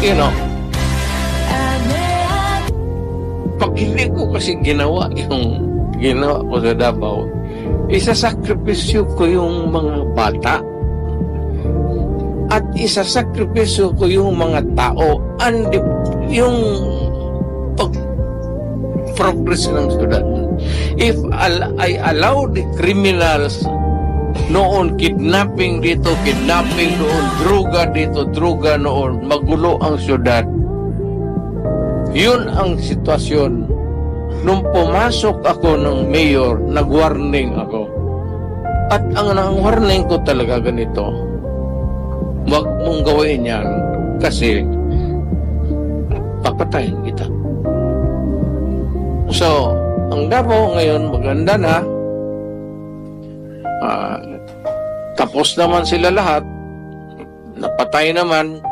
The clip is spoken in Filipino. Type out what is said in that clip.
you know, pag hindi ko kasi ginawa yung ginawa ko sa Davao, isasakripisyo ko yung mga bata at isasakripisyo ko yung mga tao and yung pag-progress ng syudad. If I allow the criminals noon, kidnapping dito, kidnapping doon, druga dito, druga noon, magulo ang syudad. Yun ang sitwasyon. Nung pumasok ako ng mayor, nag-warning ako. At ang warning ko talaga ganito, wag mong gawin yan kasi papatayin kita. So, ang Davao ngayon maganda na. Tapos naman sila lahat. Napatay naman.